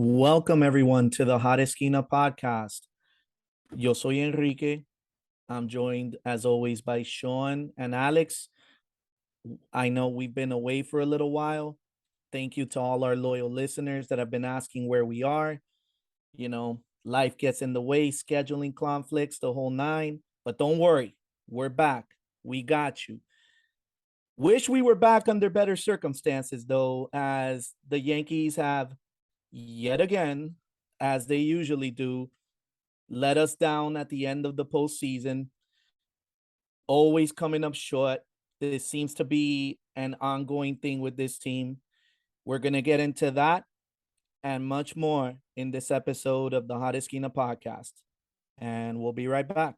Welcome everyone to the Hot Esquina podcast. Yo soy Enrique. I'm joined as always by Sean and Alex. I know we've been away for a little while. Thank you to all our loyal listeners that have been asking where we are. Life gets in the way, scheduling conflicts, the whole nine. But don't worry, we're back. We got you. Wish we were back under better circumstances, though, as the Yankees have yet again, as they usually do, let us down at the end of the postseason, always coming up short. This seems to be an ongoing thing with this team. We're going to get into that and much more in this episode of the Hot Esquina podcast. And we'll be right back.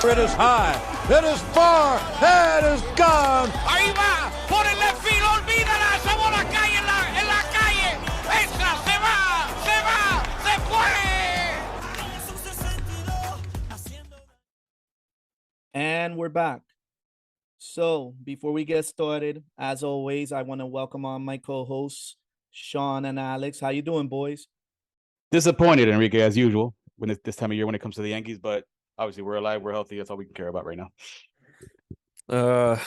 It is high, it is far, it is gone. Ahí va, por el left field, olvídala, esa bola cae en la calle. Esa se fue. And we're back. So before we get started, as always, I want to welcome on my co-hosts, Sean and Alex. How you doing, boys? Disappointed, Enrique, as usual, when it's this time of year when it comes to the Yankees, but obviously we're alive, we're healthy. That's all we can care about right now. I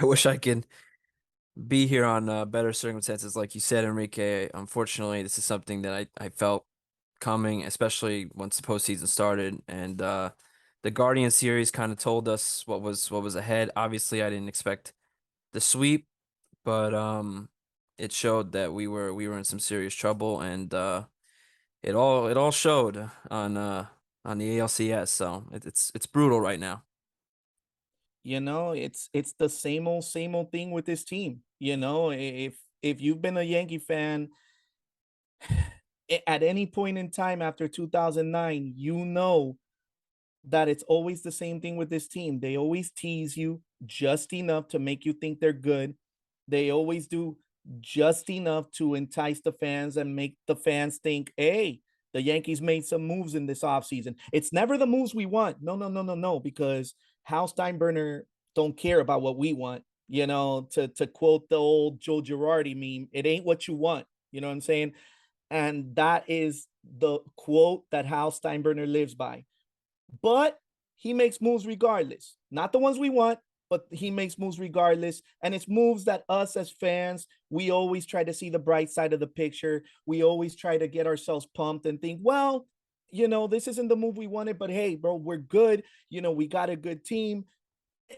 wish I could be here on better circumstances, like you said, Enrique. Unfortunately, this is something that I felt coming, especially once the postseason started, and the Guardian series kind of told us what was ahead. Obviously, I didn't expect the sweep, but it showed that we were in some serious trouble, and it all showed on the ALCS. So it's brutal right now. It's the same old thing with this team. If you've been a Yankee fan at any point in time after 2009, you know that it's always the same thing with this team. They always tease you just enough to make you think they're good. They always do just enough to entice the fans and make the fans think, hey, the Yankees made some moves in this offseason. It's never the moves we want. No, because Hal Steinbrenner don't care about what we want. To quote the old Joe Girardi meme, it ain't what you want. You know what I'm saying? And that is the quote that Hal Steinbrenner lives by. But he makes moves regardless. Not the ones we want, but he makes moves regardless. And it's moves that us as fans, we always try to see the bright side of the picture. We always try to get ourselves pumped and think, well, this isn't the move we wanted, but hey, bro, we're good. We got a good team.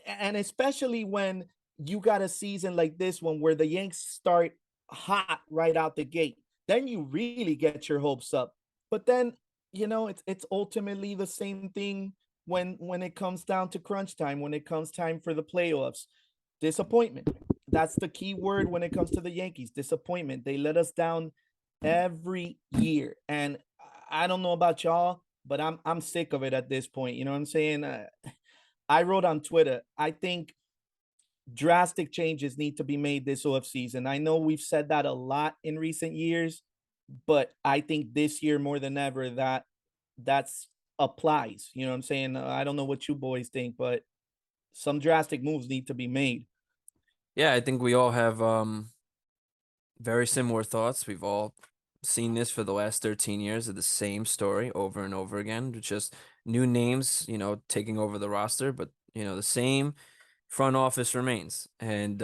And especially when you got a season like this one where the Yanks start hot right out the gate, then you really get your hopes up. But then, it's ultimately the same thing when it comes down to crunch time, when it comes time for the playoffs. Disappointment. That's the key word when it comes to the Yankees. Disappointment. They let us down every year. And I don't know about y'all, but I'm sick of it at this point. You know what I'm saying? I wrote on Twitter, I think drastic changes need to be made this offseason. I know we've said that a lot in recent years, but I think this year more than ever that's applies. You know what I'm saying? I don't know what you boys think, but some drastic moves need to be made. Yeah, I think we all have very similar thoughts. We've all seen this for the last 13 years of the same story over and over again, just new names, taking over the roster, but the same front office remains. And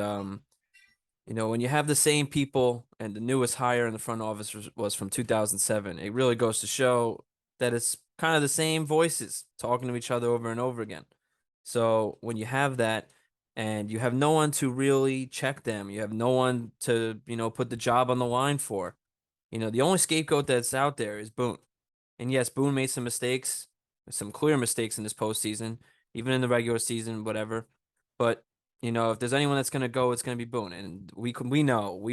when you have the same people and the newest hire in the front office was from 2007, it really goes to show that it's kind of the same voices talking to each other over and over again. So when you have that and you have no one to really check them, you have no one to, put the job on the line for, the only scapegoat that's out there is Boone. And yes, Boone made some mistakes, some clear mistakes in this postseason, even in the regular season, whatever. But if there's anyone that's going to go, it's going to be Boone. And we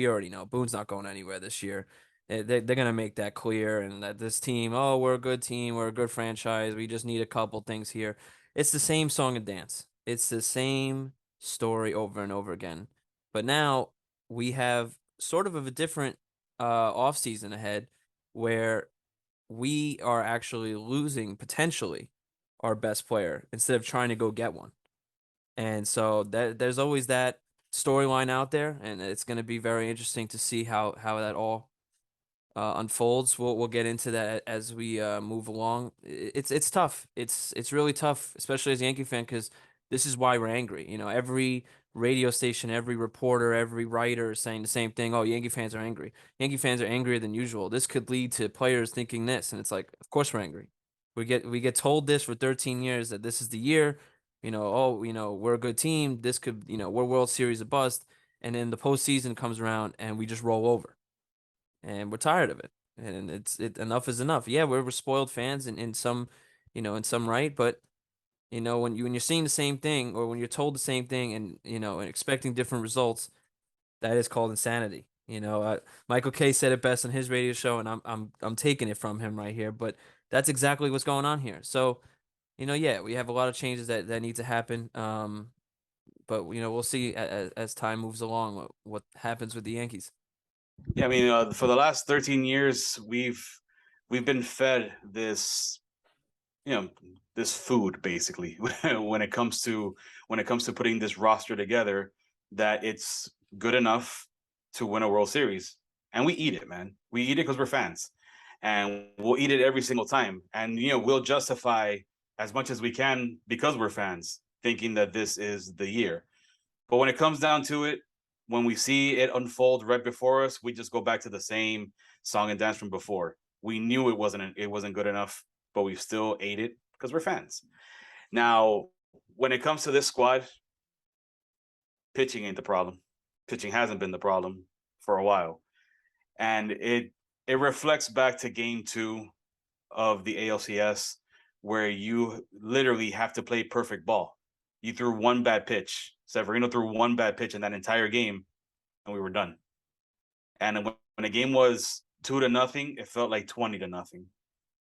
already know Boone's not going anywhere this year. They're going to make that clear. And that this team, we're a good team. We're a good franchise. We just need a couple things here. It's the same song and dance. It's the same story over and over again. But now we have sort of a different offseason ahead where we are actually losing potentially our best player instead of trying to go get one. And so there's always that storyline out there, and it's going to be very interesting to see how that all unfolds. We'll get into that as we move along. It's tough. It's really tough, especially as a Yankee fan, because this is why we're angry. You know, every radio station, every reporter, every writer is saying the same thing. Oh, Yankee fans are angry. Yankee fans are angrier than usual. This could lead to players thinking this, and it's like, of course we're angry. We get told this for 13 years that this is the year. You know, oh, we're a good team. This could, we're World Series a bust, and then the postseason comes around and we just roll over, and we're tired of it. And enough is enough. Yeah, we're spoiled fans in some, in some right, but when you're seeing the same thing, or when you're told the same thing, and expecting different results, that is called insanity. Michael Kay said it best on his radio show, and I'm taking it from him right here. But that's exactly what's going on here. So, yeah, we have a lot of changes that need to happen. But we'll see as time moves along what happens with the Yankees. Yeah, I mean, for the last 13 years, we've been fed this, this food basically when it comes to putting this roster together, that it's good enough to win a World Series, and we eat it, man. We eat it because we're fans, and we'll eat it every single time, and we'll justify as much as we can because we're fans, thinking that this is the year. But when it comes down to it, when we see it unfold right before us, we just go back to the same song and dance from before. We knew it wasn't good enough, but we still ate it because we're fans. Now, when it comes to this squad, pitching ain't the problem. Pitching hasn't been the problem for a while. And it reflects back to game 2 of the ALCS, where you literally have to play perfect ball. You threw one bad pitch. Severino threw one bad pitch in that entire game, and we were done. And when the game was 2-0, it felt like 20-0.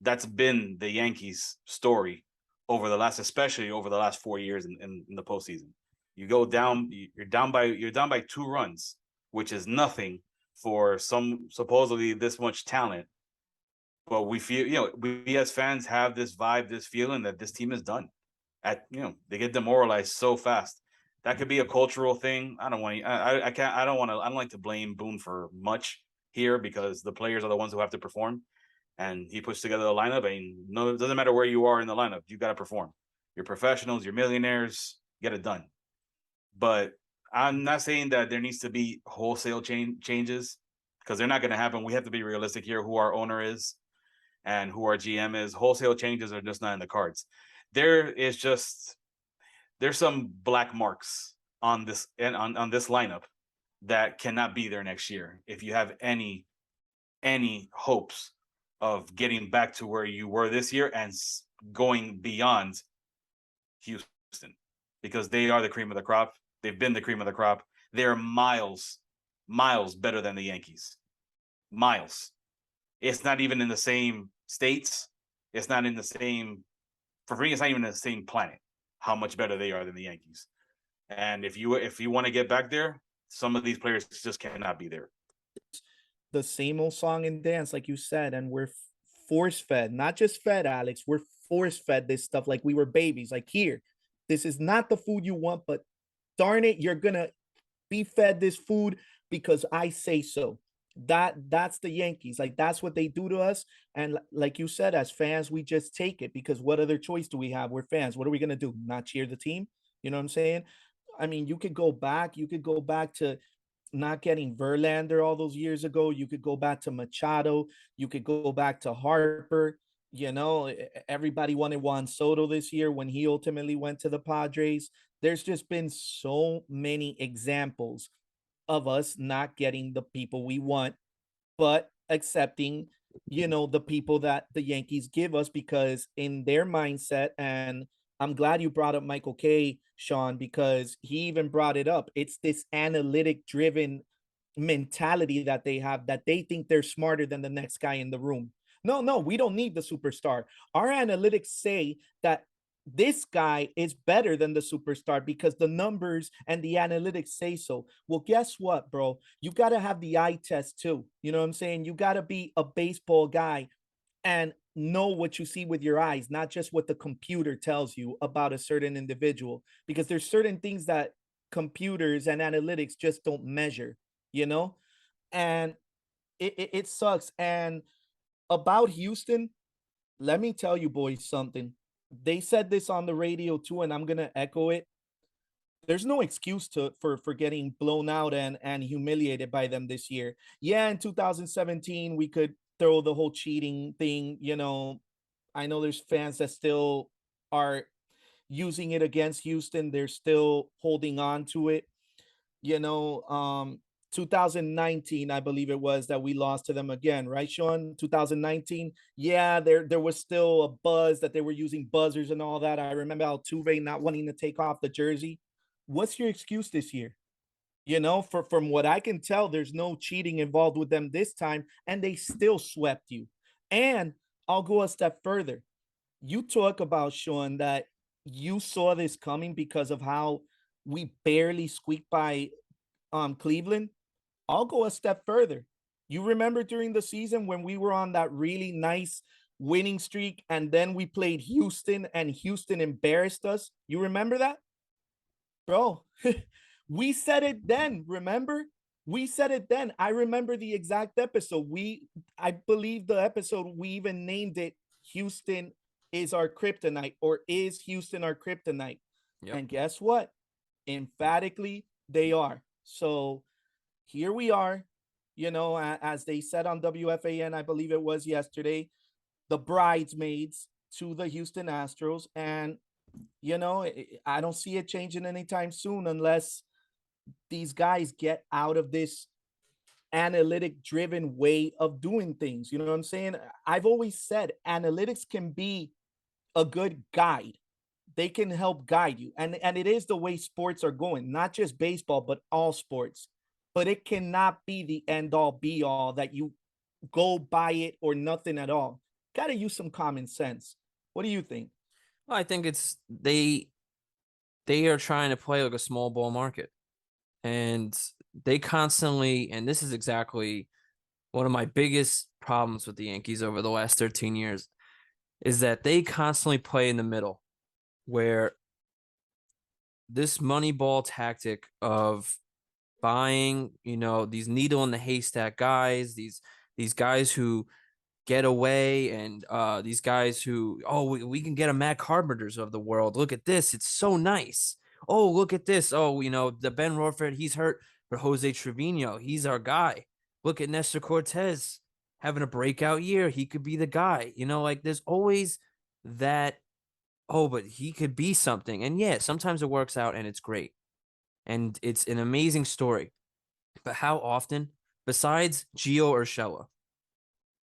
That's been the Yankees' story especially over the last 4 years in the postseason. You go down, you're down by 2 runs, which is nothing for some supposedly this much talent. But we feel, we as fans have this vibe, this feeling that this team is done. They get demoralized so fast. That could be a cultural thing. I don't like to blame Boone for much here, because the players are the ones who have to perform. And he puts together the lineup, and no, it doesn't matter where you are in the lineup, you got to perform. You're professionals, you're millionaires, get it done. But I'm not saying that there needs to be wholesale changes, because they're not going to happen. We have to be realistic here, who our owner is and who our GM is. Wholesale changes are just not in the cards. There's some black marks on this on this lineup that cannot be there next year if you have any hopes of getting back to where you were this year and going beyond Houston, because they are the cream of the crop. They've been the cream of the crop. They're miles better than the Yankees. Miles. It's not even in the same states. It's not in the same, for me, it's not even in the same planet, how much better they are than the Yankees. And if you want to get back there, some of these players just cannot be there. The same old song and dance, like you said, and we're force fed, not just fed, Alex. We're force fed this stuff like we were babies. Like, here, this is not the food you want, but darn it, you're gonna be fed this food because I say so. That's the Yankees. Like, that's what they do to us. And like you said, as fans, we just take it, because what other choice do we have? We're fans. What are we gonna do? Not cheer the team? You know what I'm saying? I mean, you could go back to not getting Verlander all those years ago. You could go back to Machado. You could go back to Harper. Everybody wanted Juan Soto this year when he ultimately went to the Padres. There's just been so many examples of us not getting the people we want, but accepting, the people that the Yankees give us, because in their mindset, and I'm glad you brought up Michael Kay, Sean, because he even brought it up. It's this analytic driven mentality that they have, that they think they're smarter than the next guy in the room. No, we don't need the superstar. Our analytics say that this guy is better than the superstar because the numbers and the analytics say so. Well, guess what, bro? You got to have the eye test too. You know what I'm saying? You got to be a baseball guy and know what you see with your eyes, not just what the computer tells you about a certain individual, because there's certain things that computers and analytics just don't measure, you know? And it sucks. And about Houston, let me tell you boys something. They said this on the radio too, and I'm gonna echo it. There's no excuse for getting blown out and humiliated by them this year. Yeah, in 2017 we could throw the whole cheating thing. I know there's fans that still are using it against Houston. They're still holding on to it. You know, um, 2019, I believe it was that we lost to them again, right, Sean? 2019. Yeah, there was still a buzz that they were using buzzers and all that. I remember Altuve not wanting to take off the jersey. What's your excuse this year? From what I can tell, there's no cheating involved with them this time, and they still swept you. And I'll go a step further. You talk about, Sean, that you saw this coming because of how we barely squeaked by Cleveland. I'll go a step further. You remember during the season when we were on that really nice winning streak and then we played Houston and Houston embarrassed us? You remember that? Bro, we said it then, remember? We said it then. I remember the exact episode. I believe the episode we even named it Houston is our kryptonite, or is Houston our kryptonite? Yep. And guess what? Emphatically, they are. So here we are, as they said on WFAN, I believe it was yesterday, the bridesmaids to the Houston Astros. And, I don't see it changing anytime soon unless these guys get out of this analytic driven way of doing things. You know what I'm saying? I've always said analytics can be a good guide. They can help guide you. And it is the way sports are going, not just baseball, but all sports. But it cannot be the end all be all that you go by it or nothing at all. Got to use some common sense. What do you think? Well, I think it's they are trying to play like a small ball market. And they constantly, and this is exactly one of my biggest problems with the Yankees over the last 13 years, is that they constantly play in the middle, where this money ball tactic of buying, these needle in the haystack guys, these guys who get away, and these guys who, we can get a Matt Carpenters of the world. Look at this. It's so nice. Oh, look at this. Oh, the Ben Roethlisberger, he's hurt, but Jose Trevino, he's our guy. Look at Nestor Cortez having a breakout year. He could be the guy. There's always that, but he could be something. And yeah, sometimes it works out and it's great. And it's an amazing story. But how often, besides Gio Urshela,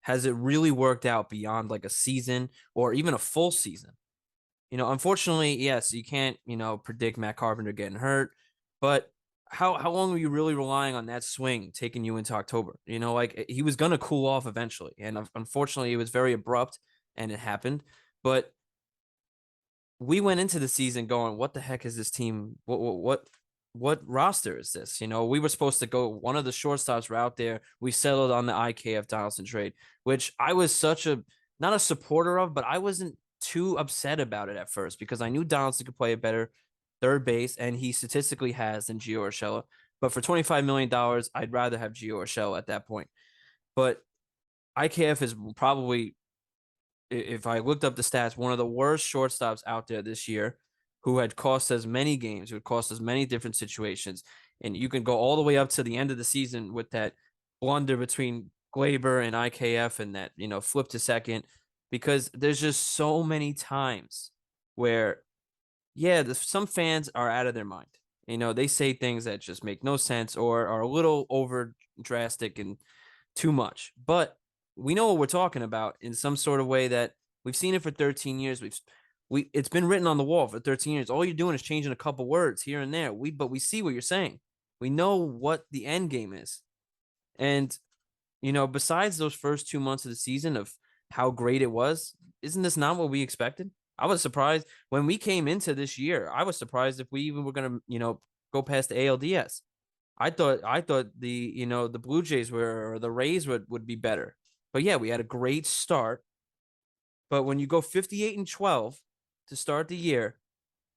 has it really worked out beyond like a season or even a full season? Unfortunately, yes, you can't, predict Matt Carpenter getting hurt, but how long were you really relying on that swing taking you into October? He was going to cool off eventually. And unfortunately, it was very abrupt and it happened. But we went into the season going, what the heck is this team? What roster is this? We were supposed to go, one of the shortstops were out there. We settled on the IKF Donaldson trade, which I was not a supporter of, but I wasn't too upset about it at first because I knew Donaldson could play a better third base, and he statistically has than Gio Urshela. But for $25 million, I'd rather have Gio Urshela at that point. But IKF is probably, if I looked up the stats, one of the worst shortstops out there this year, who had cost us many games, who had cost us many different situations. And you can go all the way up to the end of the season with that blunder between Glaber and IKF and that, flip to second, because there's just so many times where, some fans are out of their mind. They say things that just make no sense or are a little over drastic and too much. But we know what we're talking about in some sort of way that we've seen it for 13 years. It's been written on the wall for 13 years. All you're doing is changing a couple words here and there. But we see what you're saying. We know what the end game is. And, besides those first 2 months of the season of how great it was, isn't this not what we expected? I was surprised when we came into this year. I was surprised if we even were going to, go past the ALDS. I thought the, the Blue Jays or the Rays would be better. But yeah, we had a great start. But when you go 58-12 to start the year,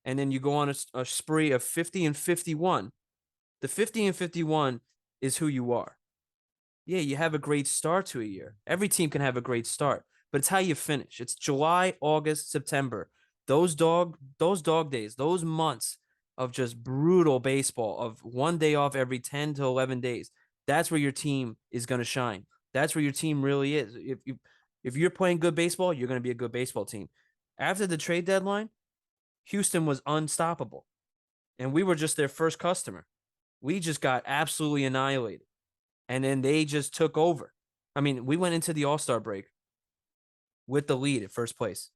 and then you go on a spree of 50 and 51. The 50 and 51 is who you are. Yeah, you have a great start to a year. Every team can have a great start, but it's how you finish. It's July, August, September. Those dog days, those months of just brutal baseball, of one day off every 10 to 11 days. That's where your team is going to shine. That's where your team really is. If you're playing good baseball, you're going to be a good baseball team. After the trade deadline, Houston was unstoppable, and we were just their first customer. We just got absolutely annihilated, and then they just took over. I mean, we went into the All-Star break with the lead at first place.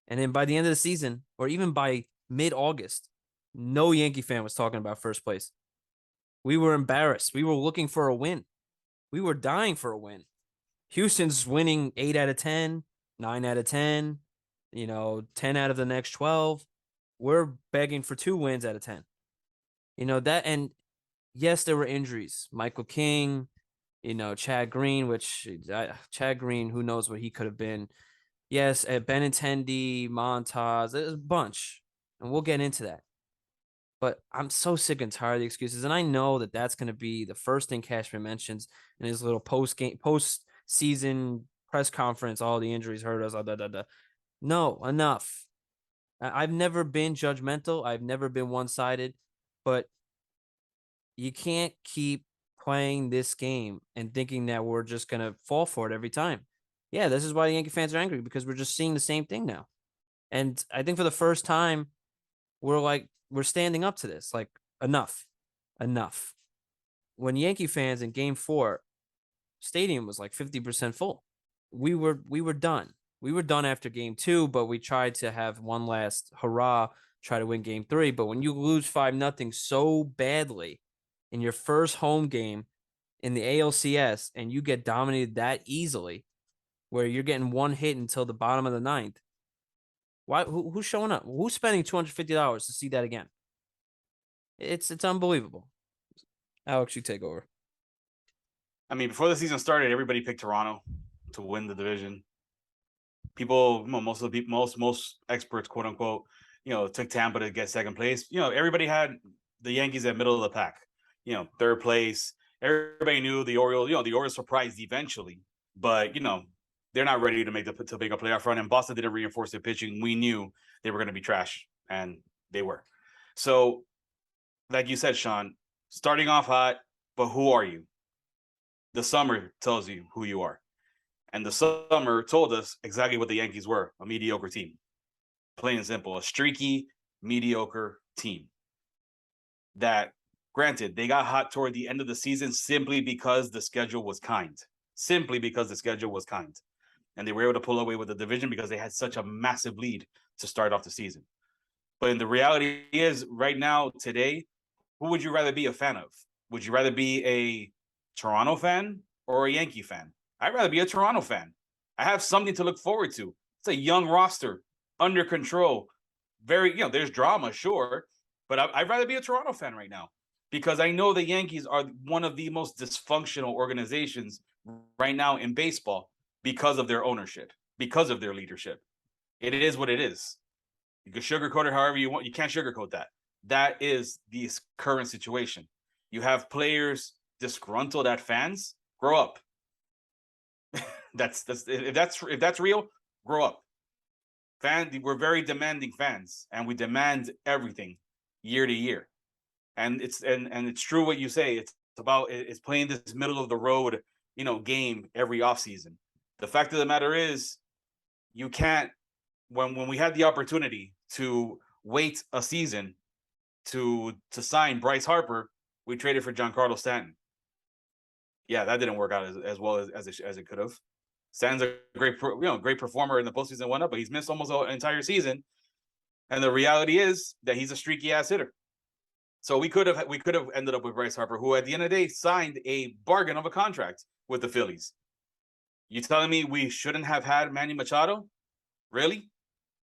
And then by the end of the season, or even by mid-August, no Yankee fan was talking about first place. We were embarrassed. We were looking for a win. We were dying for a win. Houston's winning 8 out of 10, 9 out of 10, 10 out of the next 12. We're begging for 2 wins out of 10. And yes, there were injuries. Michael King, Chad Green, Chad Green, who knows what he could have been. Yes, Benintendi, Montas, there's a bunch, and we'll get into that. But I'm so sick and tired of the excuses, and I know that that's going to be the first thing Cashman mentions in his little post-season press conference. All the injuries hurt us. No, enough. I've never been judgmental. I've never been one-sided, but you can't keep playing this game and thinking that we're just going to fall for it every time. Yeah, this is why the Yankee fans are angry, because we're just seeing the same thing now. And I think for the first time, we're standing up to this. Like, enough. When Yankee fans in Game 4, stadium was like 50% full. We were done. We were done after Game 2, but we tried to have one last hurrah, try to win Game 3. But when you lose 5-0 so badly in your first home game in the ALCS, and you get dominated that easily, where you're getting one hit until the bottom of the 9th, who's showing up? Who's spending $250 to see that again? It's unbelievable. Alex, you take over. I mean, before the season started, everybody picked Toronto to win the division. People, most experts, quote unquote, took Tampa to get second place. Everybody had the Yankees at middle of the pack. Third place. Everybody knew the Orioles. The Orioles surprised eventually, but they're not ready to make a playoff run. And Boston didn't reinforce their pitching. We knew they were going to be trash, and they were. So, like you said, Sean, starting off hot, but who are you? The summer tells you who you are. And the summer told us exactly what the Yankees were: a mediocre team. Plain and simple, a streaky, mediocre team. That, granted, they got hot toward the end of the season simply because the schedule was kind. And they were able to pull away with the division because they had such a massive lead to start off the season. But the reality is, right now, today, who would you rather be a fan of? Would you rather be a Toronto fan or a Yankee fan? I'd rather be a Toronto fan. I have something to look forward to. It's a young roster, under control. Very, there's drama, sure, but I'd rather be a Toronto fan right now, because I know the Yankees are one of the most dysfunctional organizations right now in baseball because of their ownership, because of their leadership. It is what it is. You can sugarcoat it however you want. You can't sugarcoat that. That is the current situation. You have players disgruntled at fans. Grow up. If that's real, grow up. We're very demanding fans, and we demand everything year to year. And it's true what you say. It's playing this middle of the road, game every offseason. The fact of the matter is, you can't. When we had the opportunity to wait a season to sign Bryce Harper, we traded for Giancarlo Stanton. Yeah, that didn't work out as well as it could have. Stanton's a great performer in the postseason, whatnot, but he's missed almost an entire season. And the reality is that he's a streaky ass hitter. So we could have ended up with Bryce Harper, who at the end of the day signed a bargain of a contract with the Phillies. You telling me we shouldn't have had Manny Machado? Really?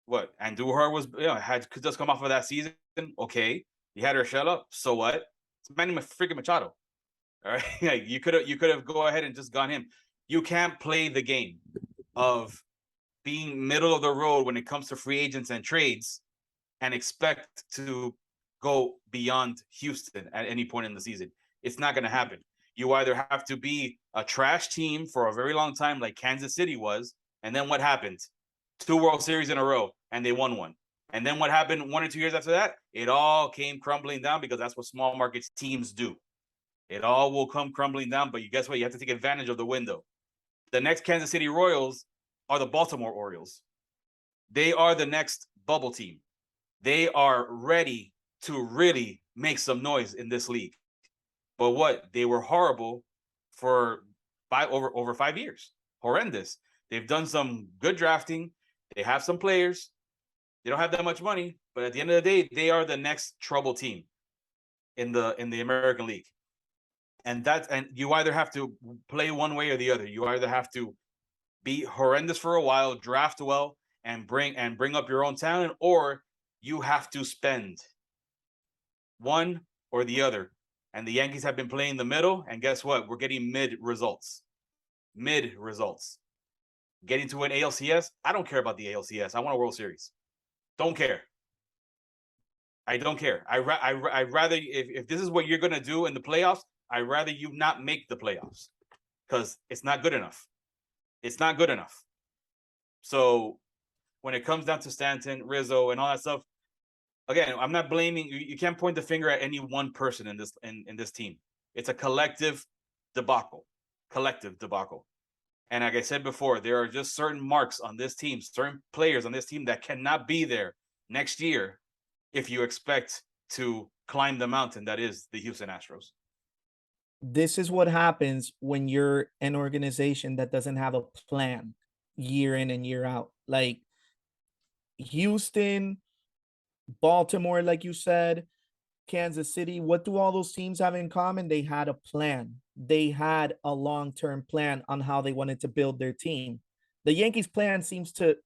What? Andujar was had just come off of that season. Okay, he had Urshela. So what? It's Manny freaking Machado. All right, yeah, you could have go ahead and just gone him. You can't play the game of being middle of the road when it comes to free agents and trades, and expect to go beyond Houston at any point in the season. It's not going to happen. You either have to be a trash team for a very long time, like Kansas City was, and then what happened? 2 World Series in a row, and they won one. And then what happened 1 or 2 years after that? It all came crumbling down because that's what small markets teams do. It all will come crumbling down, but guess what? You have to take advantage of the window. The next Kansas City Royals are the Baltimore Orioles. They are the next bubble team. They are ready to really make some noise in this league. But what? They were horrible for over 5 years. Horrendous. They've done some good drafting. They have some players. They don't have that much money, but at the end of the day, they are the next trouble team in the American League. And you either have to play one way or the other. You either have to be horrendous for a while, draft well, and bring up your own talent, or you have to spend one or the other. And the Yankees have been playing the middle, and guess what? We're getting mid results. Getting to an ALCS, I don't care about the ALCS. I want a World Series. Don't care. I don't care. I'd rather, if this is what you're going to do in the playoffs, I'd rather you not make the playoffs because it's not good enough. It's not good enough. So when it comes down to Stanton, Rizzo, and all that stuff, again, I'm not blaming you. You can't point the finger at any one person in this team. It's a collective debacle. And like I said before, there are just certain marks on this team, certain players on this team that cannot be there next year if you expect to climb the mountain that is the Houston Astros. This is what happens when you're an organization that doesn't have a plan year in and year out. Like Houston, Baltimore, like you said, Kansas City, what do all those teams have in common? They had a plan. They had a long-term plan on how they wanted to build their team. The Yankees' plan seems to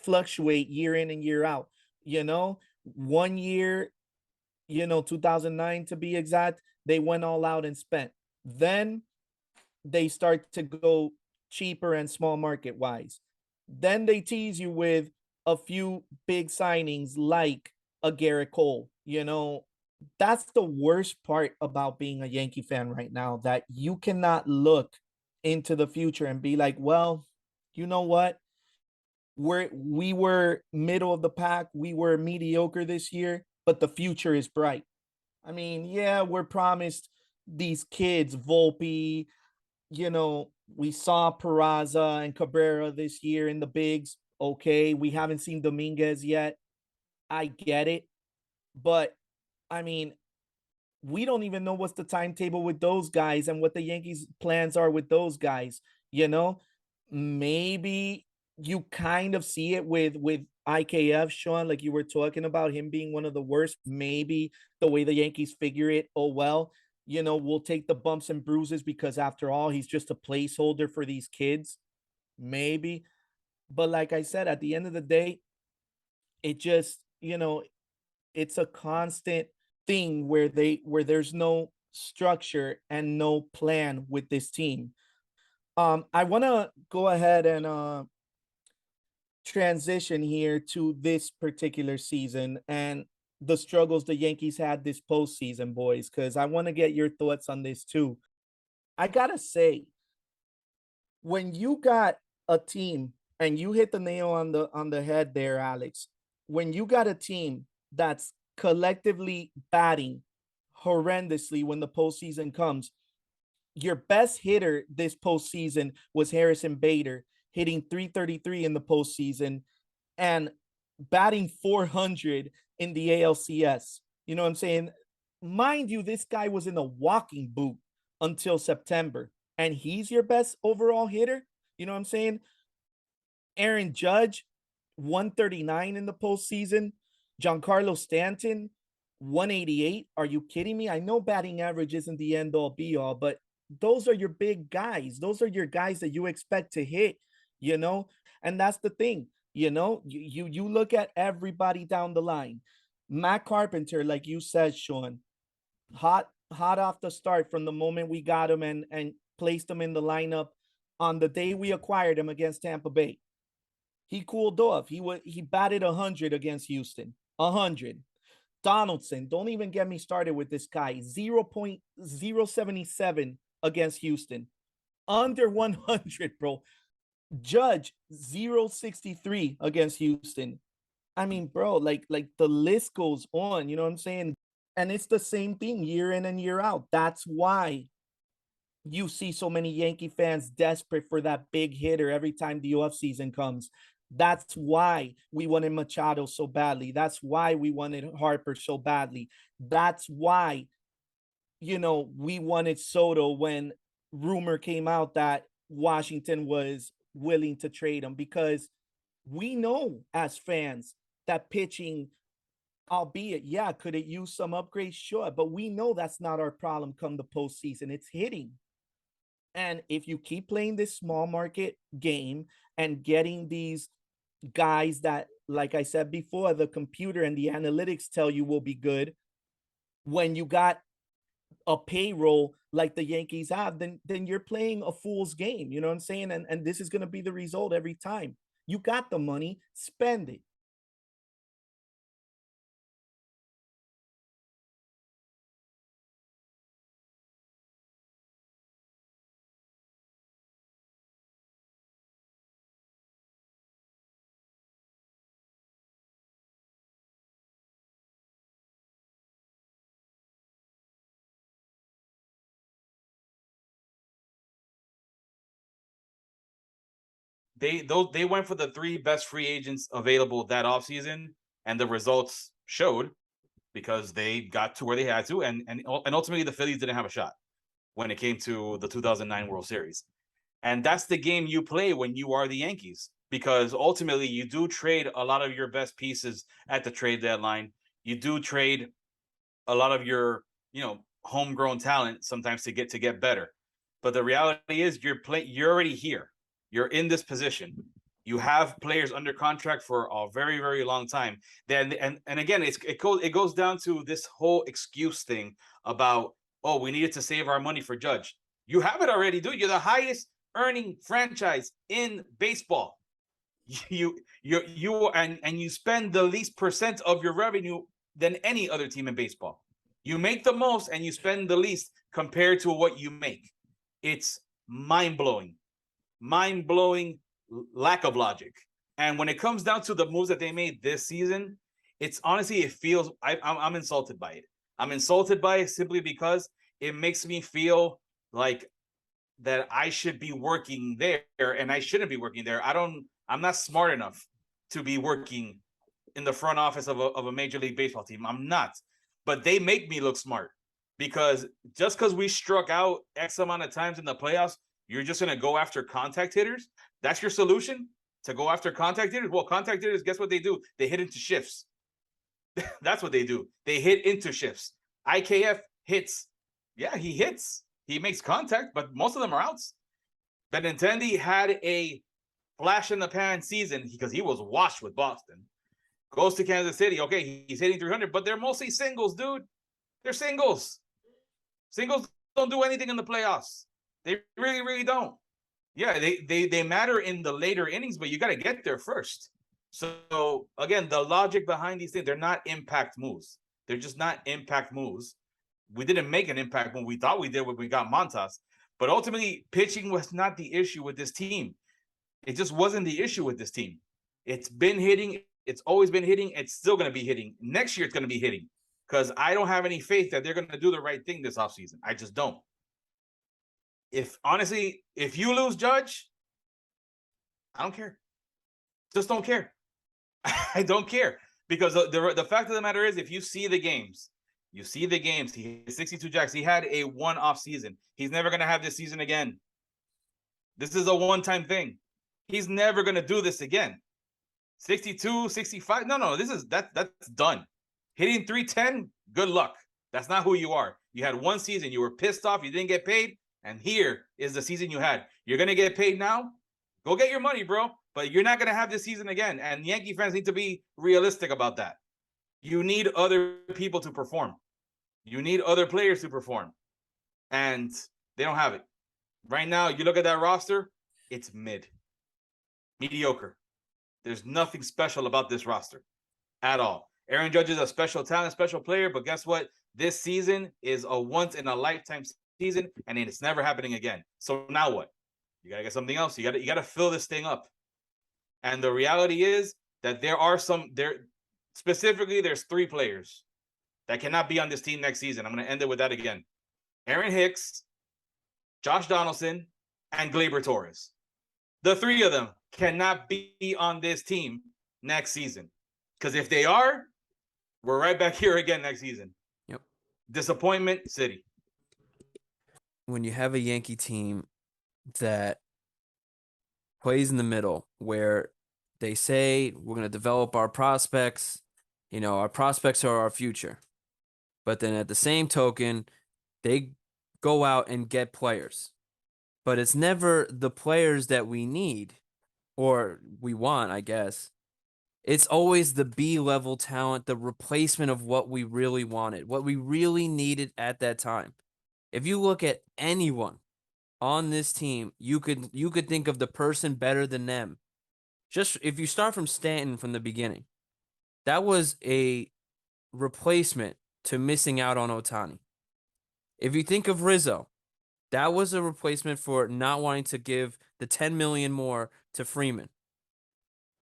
fluctuate year in and year out. 1 year, 2009 to be exact, they went all out and spent. Then they start to go cheaper and small market wise. Then they tease you with a few big signings like a Garrett Cole. That's the worst part about being a Yankee fan right now, that you cannot look into the future and be like, well, you know what? We were middle of the pack. We were mediocre this year, but the future is bright. I mean, yeah, we're promised these kids, Volpe, we saw Peraza and Cabrera this year in the bigs. Okay, we haven't seen Dominguez yet. I get it. But, I mean, we don't even know what's the timetable with those guys and what the Yankees' plans are with those guys. Maybe you kind of see it with IKF, Sean, like you were talking about him being one of the worst. Maybe the way the Yankees figure it, oh, well, we'll take the bumps and bruises because after all, he's just a placeholder for these kids. Maybe. But like I said, at the end of the day, it just, it's a constant thing where there's no structure and no plan with this team. I want to go ahead and transition here to this particular season and the struggles the Yankees had this postseason, boys, because I want to get your thoughts on this too. I gotta say, when you got a team, and you hit the nail on the head there, Alex, when you got a team that's collectively batting horrendously when the postseason comes, your best hitter this postseason was Harrison Bader, hitting .333 in the postseason and batting .400 in the ALCS. You know what I'm saying? Mind you, this guy was in a walking boot until September, and he's your best overall hitter. You know what I'm saying? Aaron Judge, 139 in the postseason. Giancarlo Stanton, 188. Are you kidding me? I know batting average isn't the end all be all, but those are your big guys. Those are your guys that you expect to hit, and that's the thing, you look at everybody down the line. Matt Carpenter, like you said, Sean, hot off the start from the moment we got him and placed him in the lineup on the day we acquired him against Tampa Bay. He cooled off. He batted 100 against Houston. 100. Donaldson, don't even get me started with this guy. 0.077 against Houston. Under 100, bro. Judge 0.63 against Houston. I mean, bro, like the list goes on, you know what I'm saying? And it's the same thing year in and year out. That's why you see so many Yankee fans desperate for that big hitter every time the offseason comes. That's why we wanted Machado so badly. That's why we wanted Harper so badly. That's why, we wanted Soto when rumor came out that Washington was willing to trade him, because we know as fans that pitching, albeit, yeah, could it use some upgrades? Sure. But we know that's not our problem come the postseason. It's hitting. And if you keep playing this small market game and getting these guys that, like I said before, the computer and the analytics tell you will be good, when you got a payroll like the Yankees have, then you're playing a fool's game. You know what I'm saying? And this is going to be the result every time. You got the money, spend it. They went for the three best free agents available that offseason, and the results showed, because they got to where they had to, and ultimately the Phillies didn't have a shot when it came to the 2009 World Series. And that's the game you play when you are the Yankees, because ultimately you do trade a lot of your best pieces at the trade deadline. You do trade a lot of your, homegrown talent sometimes to get better. But the reality is you're already here. You're in this position. You have players under contract for a very, very long time. Then and again, it goes down to this whole excuse thing about, oh, we needed to save our money for Judge. You have it already, dude. You're the highest earning franchise in baseball. You you spend the least percent of your revenue than any other team in baseball. You make the most and you spend the least compared to what you make. It's mind-blowing lack of logic. And when it comes down to the moves that they made this season, it's honestly, it feels, I'm insulted by it. I'm insulted by it simply because it makes me feel like that I should be working there, and I shouldn't be working there. I'm not smart enough to be working in the front office of a Major League Baseball team. I'm not. But they make me look smart, because just because we struck out X amount of times in the playoffs, you're just going to go after contact hitters? That's your solution? To go after contact hitters? Well, contact hitters, guess what they do? They hit into shifts. That's what they do. They hit into shifts. IKF hits. Yeah, he hits. He makes contact, but most of them are outs. Benintendi had a flash in the pan season because he was washed with Boston. Goes to Kansas City. Okay, he's hitting 300, but they're mostly singles, dude. They're singles. Singles don't do anything in the playoffs. They really, really don't. Yeah, they matter in the later innings, but you got to get there first. So, again, the logic behind these things, they're not impact moves. They're just not impact moves. We didn't make an impact move. We thought we did when we got Montas. But ultimately, pitching was not the issue with this team. It just wasn't the issue with this team. It's been hitting. It's always been hitting. It's still going to be hitting. Next year, it's going to be hitting, because I don't have any faith that they're going to do the right thing this offseason. I just don't. If you lose Judge, I don't care. Just don't care. I don't care, because the fact of the matter is, if you see the games, he hit 62 jacks. He had a one-off season. He's never going to have this season again. This is a one-time thing. He's never going to do this again. 62, 65. No, that's done. Hitting 310, good luck. That's not who you are. You had one season. You were pissed off. You didn't get paid. And here is the season you had. You're going to get paid now? Go get your money, bro. But you're not going to have this season again. And Yankee fans need to be realistic about that. You need other people to perform. You need other players to perform. And they don't have it. Right now, you look at that roster, it's mediocre. There's nothing special about this roster at all. Aaron Judge is a special talent, special player, but guess what? This season is a once in a lifetime season, and it's never happening again. So now what? You gotta get something else. You gotta fill this thing up. And the reality is that specifically there's 3 players that cannot be on this team next season. I'm gonna end it with that again. Aaron Hicks, Josh Donaldson, and Gleyber Torres. The 3 of them cannot be on this team next season. Because if they are, we're right back here again next season. Yep. Disappointment city. When you have a Yankee team that plays in the middle where they say we're going to develop our prospects, our prospects are our future. But then at the same token, they go out and get players. But it's never the players that we need or we want, I guess. It's always the B-level talent, the replacement of what we really wanted, what we really needed at that time. If you look at anyone on this team, you could think of the person better than them. Just if you start from Stanton from the beginning, that was a replacement to missing out on Ohtani. If you think of Rizzo, that was a replacement for not wanting to give the $10 million more to Freeman.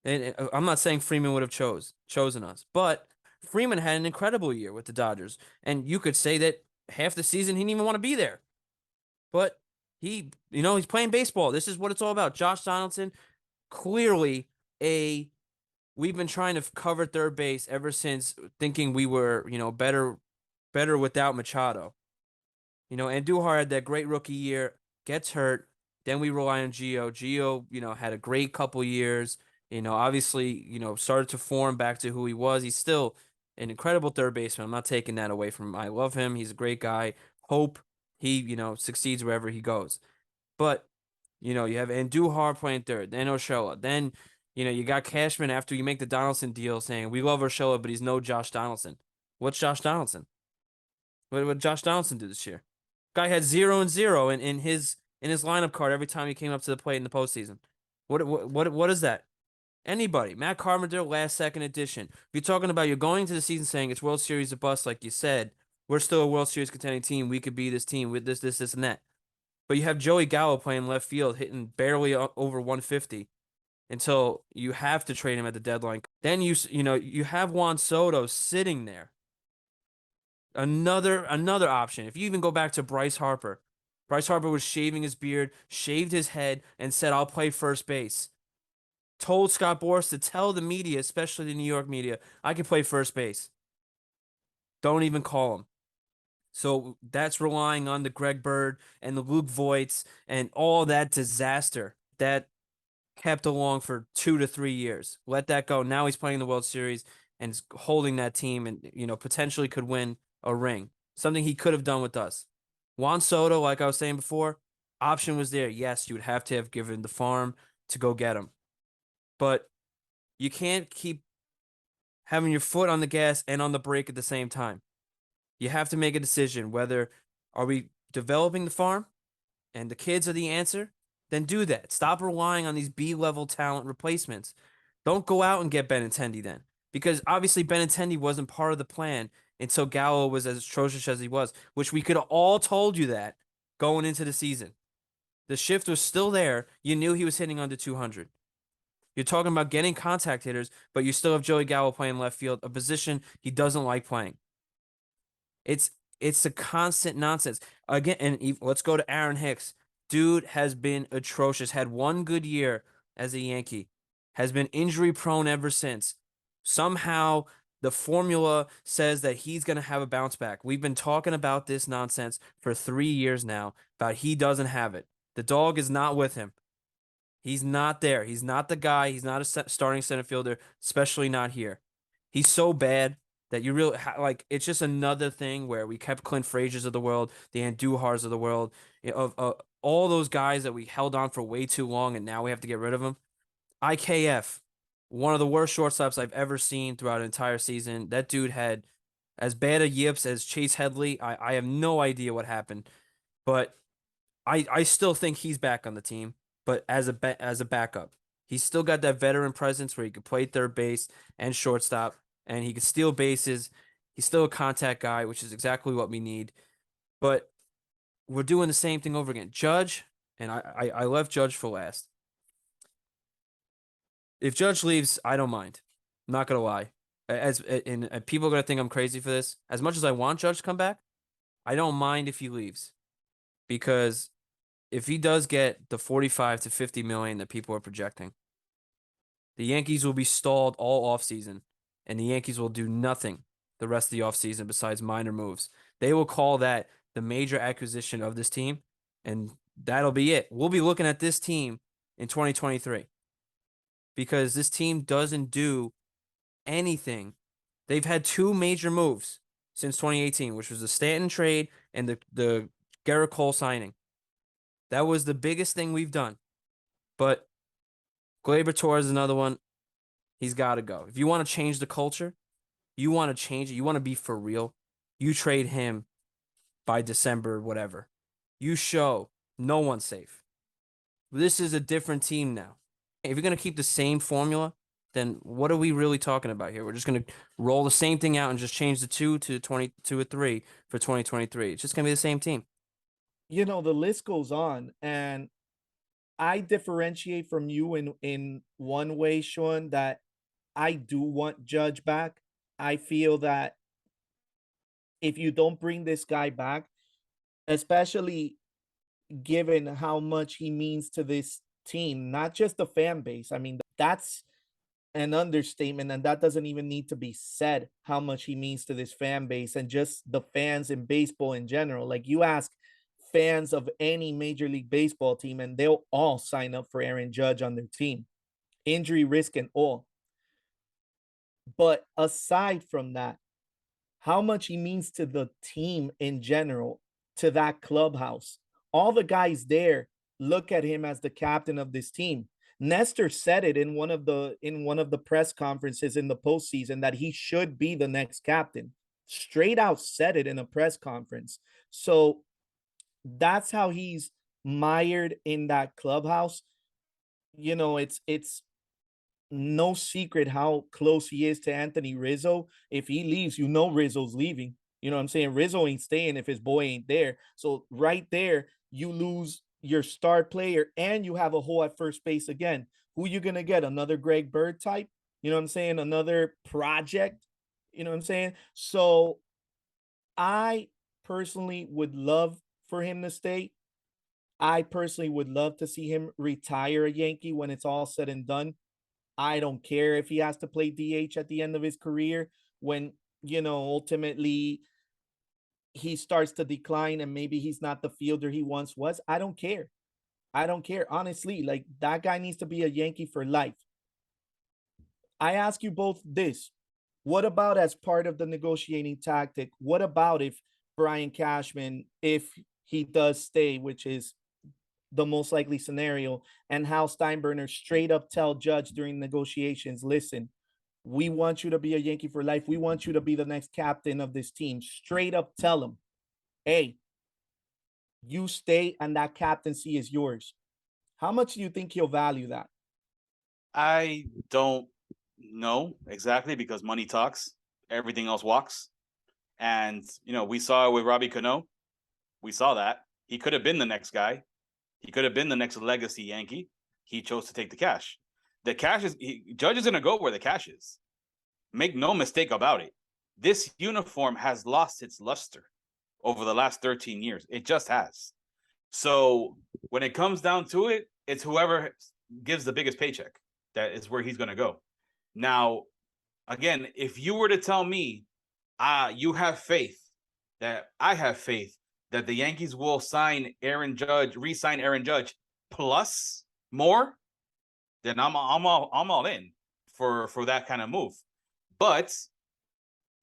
And I'm not saying Freeman would have chosen us, but Freeman had an incredible year with the Dodgers, and you could say that half the season he didn't even want to be there. But he's playing baseball. This is what it's all about. Josh Donaldson, clearly we've been trying to cover third base ever since thinking we were, better without Machado. Andujar had that great rookie year, gets hurt, then we rely on Gio. Gio, had a great couple years, obviously, started to form back to who he was. He's still an incredible third baseman. I'm not taking that away from him. I love him. He's a great guy. Hope he, succeeds wherever he goes. But, you have Andujar playing third, then Urshela. Then, you got Cashman after you make the Donaldson deal saying, we love Urshela, but he's no Josh Donaldson. What's Josh Donaldson? What did Josh Donaldson do this year? Guy had 0 and 0 in his lineup card every time he came up to the plate in the postseason. What is that? Anybody. Matt Carpenter, last second edition. If you're talking about you're going into the season saying it's World Series or bust, like you said, we're still a World Series contending team. We could be this team with this, and that. But you have Joey Gallo playing left field, hitting barely over 150 until you have to trade him at the deadline. Then you have Juan Soto sitting there. Another option. If you even go back to Bryce Harper. Bryce Harper was shaving his beard, shaved his head, and said, I'll play first base. Told Scott Boras to tell the media, especially the New York media, I can play first base. Don't even call him. So that's relying on the Greg Bird and the Luke Voits and all that disaster that kept along for 2 to 3 years. Let that go. Now he's playing the World Series and is holding that team and, potentially could win a ring. Something he could have done with us. Juan Soto, like I was saying before, option was there. Yes, you would have to have given the farm to go get him. But you can't keep having your foot on the gas and on the brake at the same time. You have to make a decision whether are we developing the farm and the kids are the answer, then do that. Stop relying on these B-level talent replacements. Don't go out and get Benintendi then. Because obviously Benintendi wasn't part of the plan until Gallo was as atrocious as he was, which we could have all told you that going into the season. The shift was still there. You knew he was hitting under 200. You're talking about getting contact hitters, but you still have Joey Gallo playing left field, a position he doesn't like playing. It's a constant nonsense. Again, and let's go to Aaron Hicks. Dude has been atrocious. Had one good year as a Yankee. Has been injury prone ever since. Somehow the formula says that he's going to have a bounce back. We've been talking about this nonsense for 3 years now, about he doesn't have it. The dog is not with him. He's not there. He's not the guy. He's not a starting center fielder, especially not here. He's so bad that you really it's just another thing where we kept Clint Frazier's of the world, the Andujars of the world, of all those guys that we held on for way too long, and now we have to get rid of them. IKF, one of the worst shortstops I've ever seen throughout an entire season. That dude had as bad a yips as Chase Headley. I have no idea what happened, but I still think he's back on the team, but as a backup. He's still got that veteran presence where he could play third base and shortstop, and he can steal bases. He's still a contact guy, which is exactly what we need. But we're doing the same thing over again. Judge, and I left Judge for last. If Judge leaves, I don't mind. I'm not gonna lie. And people are gonna think I'm crazy for this. As much as I want Judge to come back, I don't mind if he leaves, because if he does get the 45 to 50 million that people are projecting, the Yankees will be stalled all offseason, and the Yankees will do nothing the rest of the offseason besides minor moves. They will call that the major acquisition of this team, and that'll be it. We'll be looking at this team in 2023 because this team doesn't do anything. They've had two major moves since 2018, which was the Stanton trade and the Garrett Cole signing. That was the biggest thing we've done. But Gleyber Torres is another one. He's got to go. If you want to change the culture, you want to change it, you want to be for real, you trade him by December, whatever. You show no one's safe. This is a different team now. If you're going to keep the same formula, then what are we really talking about here? We're just going to roll the same thing out and just change the 2 to 22 or 3 for 2023. It's just going to be the same team. You know, the list goes on, and I differentiate from you in one way, Sean, that I do want Judge back. I feel that if you don't bring this guy back, especially given how much he means to this team, not just the fan base. I mean, that's an understatement, and that doesn't even need to be said, how much he means to this fan base and just the fans in baseball in general. Like, you ask fans of any Major League Baseball team, and they'll all sign up for Aaron Judge on their team, injury risk and all. But aside from that, how much he means to the team in general, to that clubhouse. All the guys there look at him as the captain of this team. Nestor said it in one of the press conferences in the postseason that he should be the next captain. Straight out said it in a press conference. So that's how he's mired in that clubhouse. You know, it's no secret how close he is to Anthony Rizzo. If he leaves, you know Rizzo's leaving. You know what I'm saying? Rizzo ain't staying if his boy ain't there. So right there, you lose your star player and you have a hole at first base again. Who you gonna get? Another Greg Bird type? You know what I'm saying? Another project? You know what I'm saying? So I personally would love for him to stay. I personally would love to see him retire a Yankee when it's all said and done. I don't care if he has to play DH at the end of his career when, you know, ultimately he starts to decline and maybe he's not the fielder he once was. I don't care. I don't care. Honestly, like, that guy needs to be a Yankee for life. I ask you both this. What about as part of the negotiating tactic? What about if Brian Cashman, if he does stay, which is the most likely scenario, and Hal Steinbrenner straight up tell Judge during negotiations, listen, we want you to be a Yankee for life. We want you to be the next captain of this team. Straight up tell him, hey, you stay and that captaincy is yours. How much do you think he'll value that? I don't know exactly, because money talks, everything else walks. And, you know, we saw it with Robbie Cano. We saw that. He could have been the next guy. He could have been the next legacy Yankee. He chose to take the cash. The cash is, Judge is going to go where the cash is. Make no mistake about it. This uniform has lost its luster over the last 13 years. It just has. So when it comes down to it, it's whoever gives the biggest paycheck. That is where he's going to go. Now, again, if you were to tell me, you have faith, that I have faith that the Yankees will sign Aaron Judge, re-sign Aaron Judge, plus more, then I'm all in for that kind of move. But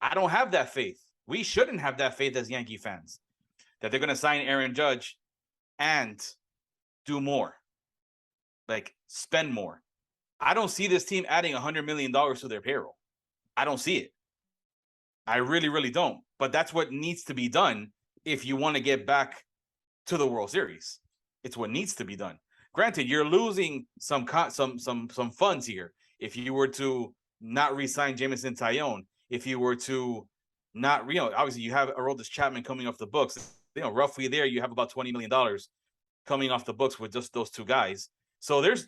I don't have that faith. We shouldn't have that faith as Yankee fans that they're going to sign Aaron Judge and do more, like spend more. I don't see this team adding $100 million to their payroll. I don't see it. I really, really don't. But that's what needs to be done if you want to get back to the World Series. It's what needs to be done. Granted, you're losing some funds here if you were to not re-sign Jameson Taillon, if you were to not, obviously you have Aroldis Chapman coming off the books. Roughly there you have about $20 million coming off the books with just those two guys. So there's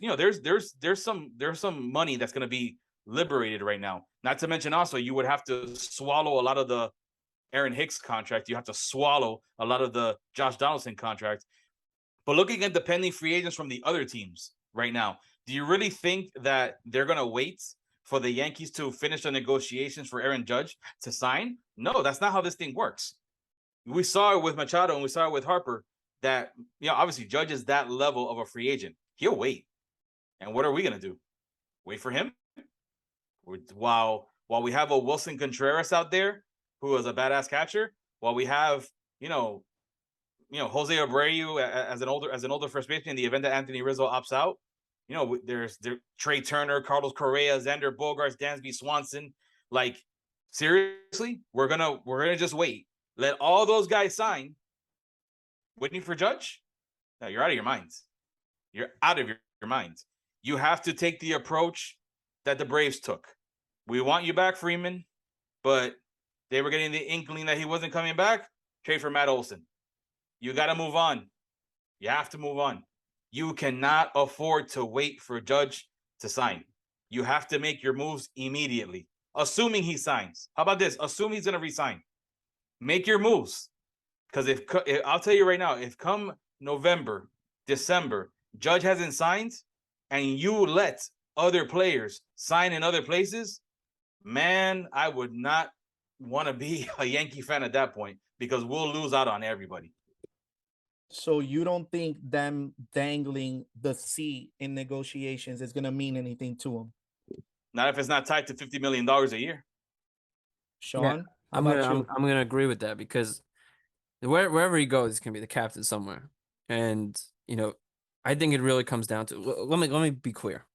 some money that's going to be liberated right now. Not to mention also you would have to swallow a lot of the Aaron Hicks contract. You have to swallow a lot of the Josh Donaldson contract. But looking at the pending free agents from the other teams right now, do you really think that they're going to wait for the Yankees to finish the negotiations for Aaron Judge to sign? No, that's not how this thing works. We saw it with Machado and we saw it with Harper that, obviously Judge is that level of a free agent. He'll wait. And what are we going to do? Wait for him? While we have a Wilson Contreras out there who is a badass catcher, while we have, Jose Abreu as an older first baseman in the event that Anthony Rizzo opts out. There's Trey Turner, Carlos Correa, Xander Bogaerts, Dansby Swanson. Like, seriously, we're gonna just wait. Let all those guys sign. Waiting for Judge? No, you're out of your minds. You're out of your minds. You have to take the approach that the Braves took. We want you back, Freeman, but they were getting the inkling that he wasn't coming back. Trade for Matt Olson. You got to move on. You have to move on. You cannot afford to wait for Judge to sign. You have to make your moves immediately, assuming he signs. How about this? Assume he's going to resign. Make your moves. Because if I'll tell you right now, if come November, December, Judge hasn't signed, and you let other players sign in other places, man, I would not want to be a Yankee fan at that point because we'll lose out on everybody. So you don't think them dangling the C in negotiations is going to mean anything to them? Not if it's not tied to $50 million a year. Sean, Yeah, I'm gonna agree with that because wherever he goes, he's gonna be the captain somewhere. And I think it really comes down to let me be clear.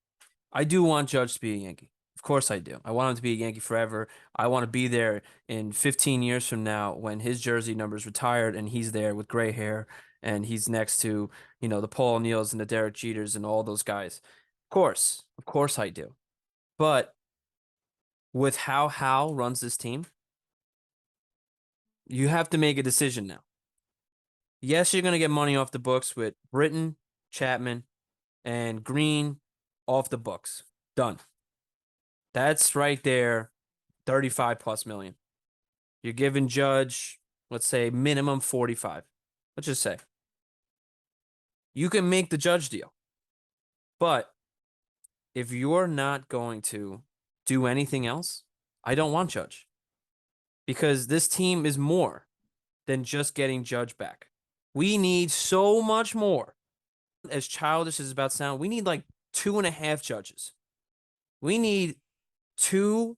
I do want Judge to be a Yankee. Of course I do. I want him to be a Yankee forever. I want to be there in 15 years from now when his jersey number is retired and he's there with gray hair and he's next to, the Paul O'Neills and the Derek Jeters and all those guys. Of course I do. But with how Hal runs this team, you have to make a decision now. Yes, you're going to get money off the books with Britton, Chapman, and Green off the books. Done. That's right there, 35 plus million. You're giving Judge, let's say, minimum 45. Let's just say. You can make the Judge deal. But if you're not going to do anything else, I don't want Judge. Because this team is more than just getting Judge back. We need so much more. As childish as it's about to sound, we need like 2.5 Judges. We need 2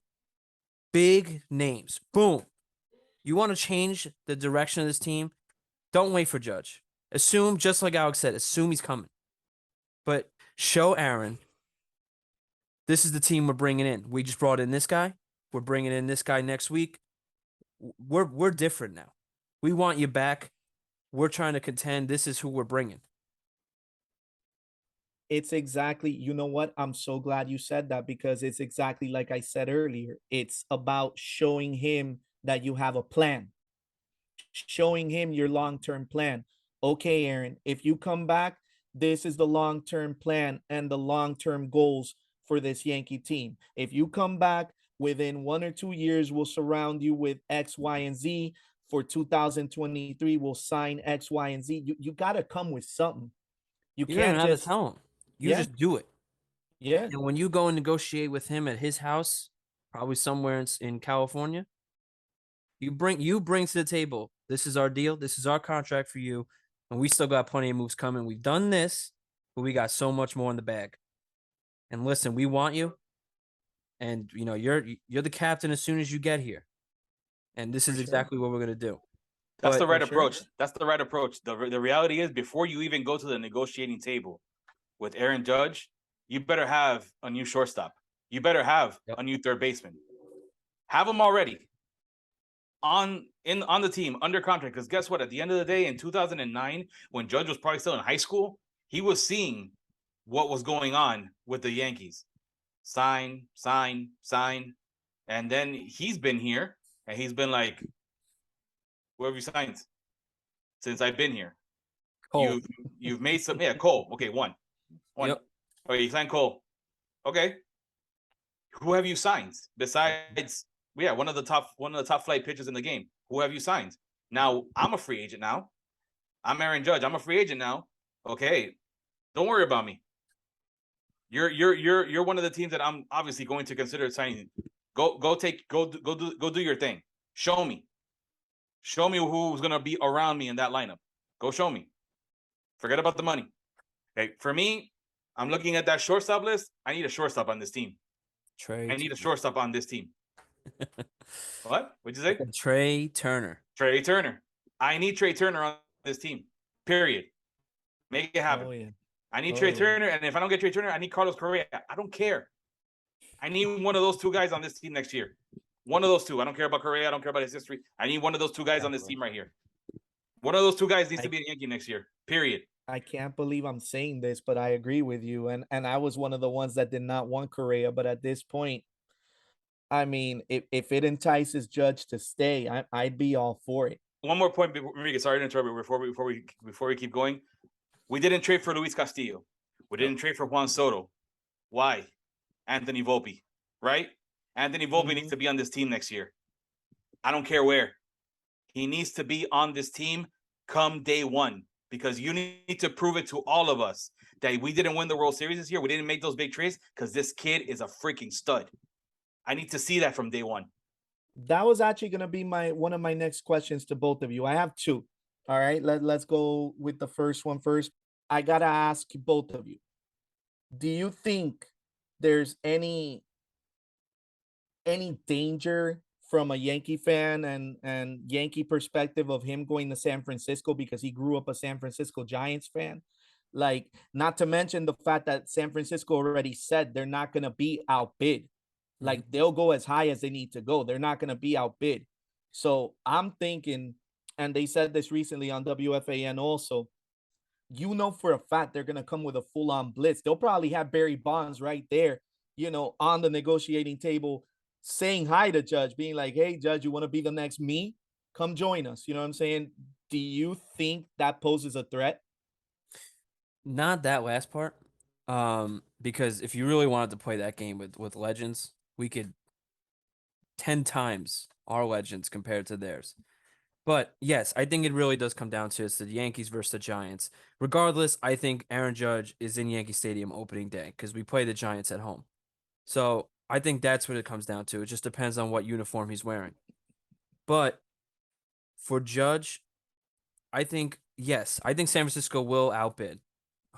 big names. Boom. You want to change the direction of this team? Don't wait for Judge. Assume, just like Alex said, assume he's coming. But show Aaron, this is the team we're bringing in. We just brought in this guy. We're bringing in this guy next week. We're different now. We want you back. We're trying to contend. This is who we're bringing. It's exactly, you know what? I'm so glad you said that because it's exactly like I said earlier. It's about showing him that you have a plan, showing him your long-term plan. Okay, Aaron, if you come back, this is the long-term plan and the long-term goals for this Yankee team. If you come back within 1 or 2 years, we'll surround you with X, Y, and Z. For 2023, we'll sign X, Y, and Z. You got to come with something. You can't have just to tell him. You just do it. Yeah. And when you go and negotiate with him at his house, probably somewhere in California, you bring to the table, this is our deal, this is our contract for you, and we still got plenty of moves coming. We've done this, but we got so much more in the bag. And listen, we want you, and you're the captain as soon as you get here. And this is exactly what we're gonna do. That's the right approach. That's the right approach. The reality is, before you even go to the negotiating table with Aaron Judge, you better have a new shortstop. You better have a new third baseman. Have them already on the team under contract. Because guess what? At the end of the day, in 2009, when Judge was probably still in high school, he was seeing what was going on with the Yankees. Sign, sign, sign. And then he's been here, and he's been like, "Who have you signed since I've been here? Cole. You've made some, yeah, Cole. Okay, one. Yep. Okay, you signed Cole. Okay, who have you signed besides? Yeah, one of the top flight pitchers in the game. Who have you signed? Now I'm a free agent now. I'm Aaron Judge. I'm a free agent now. Okay, don't worry about me. You're one of the teams that I'm obviously going to consider signing. Go do your thing. Show me who's gonna be around me in that lineup. Go show me. Forget about the money. Okay, for me, I'm looking at that shortstop list. I need a shortstop on this team. Trey. I need a shortstop on this team. What? What'd you say? Trey Turner. Trey Turner. I need Trey Turner on this team. Period. Make it happen. Oh, yeah. I need Trey Turner, and if I don't get Trey Turner, I need Carlos Correa. I don't care. I need one of those two guys on this team next year. One of those two. I don't care about Correa. I don't care about his history. I need one of those two guys on this team right here. One of those two guys needs to be a Yankee next year. Period. I can't believe I'm saying this, but I agree with you. And I was one of the ones that did not want Correa. But at this point, I mean, if it entices Judge to stay, I'd be all for it. One more point, Enrique. Sorry to interrupt you. Before we keep going, we didn't trade for Luis Castillo. We didn't trade for Juan Soto. Why? Anthony Volpe, right? Anthony Volpe needs to be on this team next year. I don't care where. He needs to be on this team come day one, because you need to prove it to all of us that we didn't win the World Series this year. We didn't make those big trades because this kid is a freaking stud. I need to see that from day one. That was actually going to be one of my next questions to both of you. I have two. All right, let's go with the first one first. I got to ask both of you. Do you think there's any danger from a Yankee fan and Yankee perspective of him going to San Francisco because he grew up a San Francisco Giants fan? Like, not to mention the fact that San Francisco already said they're not going to be outbid. Like, they'll go as high as they need to go. They're not going to be outbid. So I'm thinking, and they said this recently on WFAN also, you know for a fact they're going to come with a full-on blitz. They'll probably have Barry Bonds right there, on the negotiating table saying hi to Judge, being like, hey, Judge, you want to be the next me? Come join us. You know what I'm saying? Do you think that poses a threat? Not that last part. Because if you really wanted to play that game with legends, we could 10 times our legends compared to theirs. But yes, I think it really does come down to it's the Yankees versus the Giants. Regardless, I think Aaron Judge is in Yankee Stadium opening day because we play the Giants at home. So I think that's what it comes down to. It just depends on what uniform he's wearing. But for Judge, I think, yes, I think San Francisco will outbid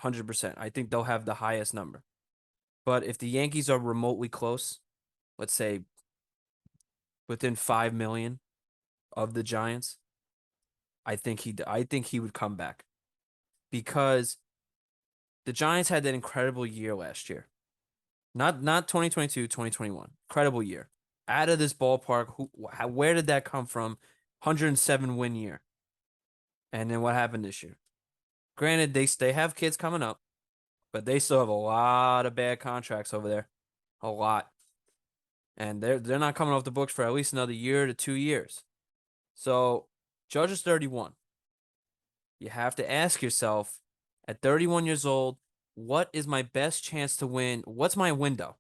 100%. I think they'll have the highest number. But if the Yankees are remotely close, let's say within 5 million of the Giants, I think he would come back because the Giants had that incredible year last year. Not 2022, 2021. Incredible year. Out of this ballpark, where did that come from? 107 win year. And then what happened this year? Granted, they have kids coming up, but they still have a lot of bad contracts over there. A lot. And they're not coming off the books for at least another year to 2 years. So Judge is 31. You have to ask yourself, at 31 years old, what is my best chance to win? What's my window?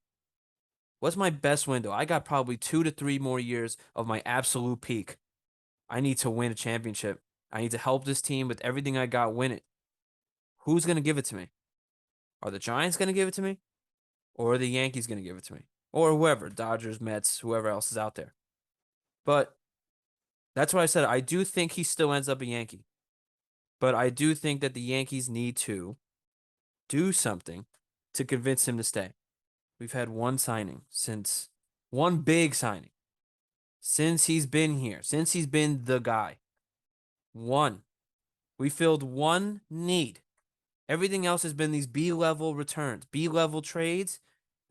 What's my best window? I got probably 2 to 3 more years of my absolute peak. I need to win a championship. I need to help this team with everything I got win it. Who's going to give it to me? Are the Giants going to give it to me? Or are the Yankees going to give it to me? Or whoever, Dodgers, Mets, whoever else is out there. But that's what I said. I do think he still ends up a Yankee. But I do think that the Yankees need to do something to convince him to stay. We've had one big signing since he's been here, since he's been the guy. One. We filled one need. Everything else has been these B-level returns, B-level trades,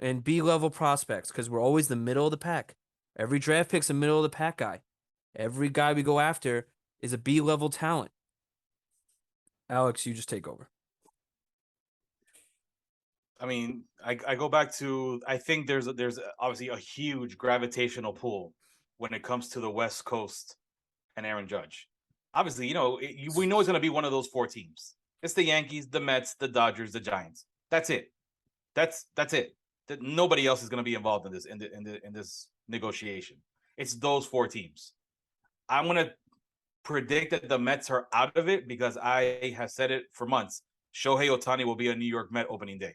and B-level prospects because we're always the middle of the pack. Every draft pick's a middle of the pack guy. Every guy we go after is a B-level talent. Alex, you just take over. I mean, I go back to, I think there's obviously a huge gravitational pull when it comes to the West Coast and Aaron Judge. Obviously, we know it's going to be one of those four teams. It's the Yankees, the Mets, the Dodgers, the Giants. That's it. That's it. That nobody else is going to be involved in this negotiation. It's those four teams. I'm going to predict that the Mets are out of it because I have said it for months. Shohei Ohtani will be a New York Met opening day.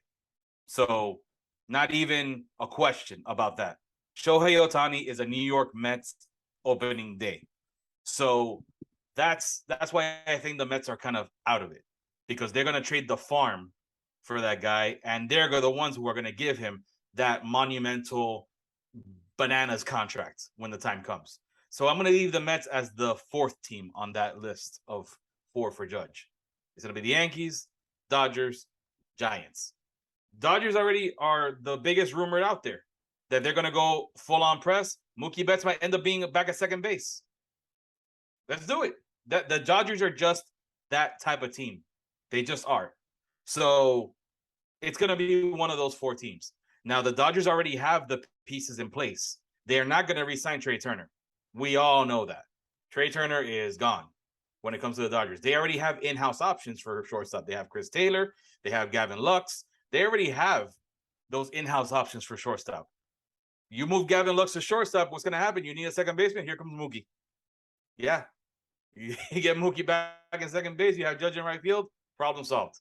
So not even a question about that. Shohei Ohtani is a New York Mets opening day. So that's why I think the Mets are kind of out of it, because they're going to trade the farm for that guy, and they're the ones who are going to give him that monumental bananas contract when the time comes. So I'm going to leave the Mets as the fourth team on that list of four for Judge. It's going to be the Yankees, Dodgers, Giants. Dodgers already are the biggest rumor out there that they're going to go full-on press. Mookie Betts might end up being back at second base. Let's do it. The Dodgers are just that type of team. They just are. So it's going to be one of those four teams. Now, the Dodgers already have the pieces in place. They're not going to re-sign Trey Turner. We all know that. Trey Turner is gone when it comes to the Dodgers. They already have in-house options for shortstop. They have Chris Taylor. They have Gavin Lux. They already have those in-house options for shortstop. You move Gavin Lux to shortstop, what's going to happen? You need a second baseman. Here comes Mookie. Yeah. You get Mookie back in second base. You have Judge in right field. Problem solved.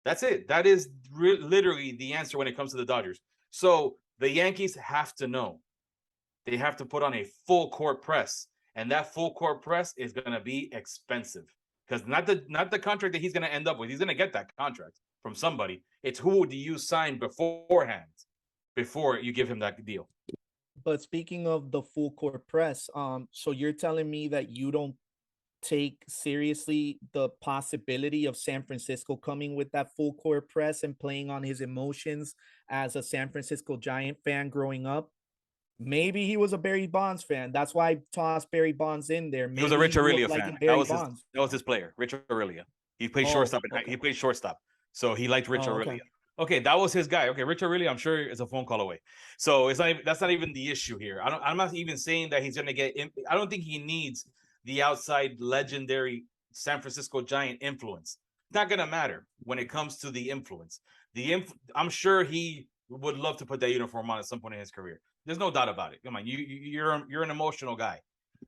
That's it. That is literally the answer when it comes to the Dodgers. So the Yankees have to know. They have to put on a full court press. And that full court press is going to be expensive. Because not the contract that he's going to end up with. He's going to get that contract from somebody. It's who do you sign beforehand before you give him that deal. But speaking of the full court press, so you're telling me that you don't take seriously the possibility of San Francisco coming with that full court press and playing on his emotions as a San Francisco Giant fan growing up? Maybe he was a Barry Bonds fan. That's why I tossed Barry Bonds in there. Maybe he was a Rich Aurelia like fan. Barry That was his player, Rich Aurelia. He played shortstop. Okay. He played shortstop, so he liked Rich Aurelia. Okay. Okay, that was his guy. Okay, Rich Aurelia, I'm sure is a phone call away. So that's not even the issue here. I'm not even saying that he's going to get in. I don't think he needs the outside legendary San Francisco Giant influence. It's not going to matter when it comes to the influence. I'm sure he would love to put that uniform on at some point in his career. There's no doubt about it. Come on, you're an emotional guy.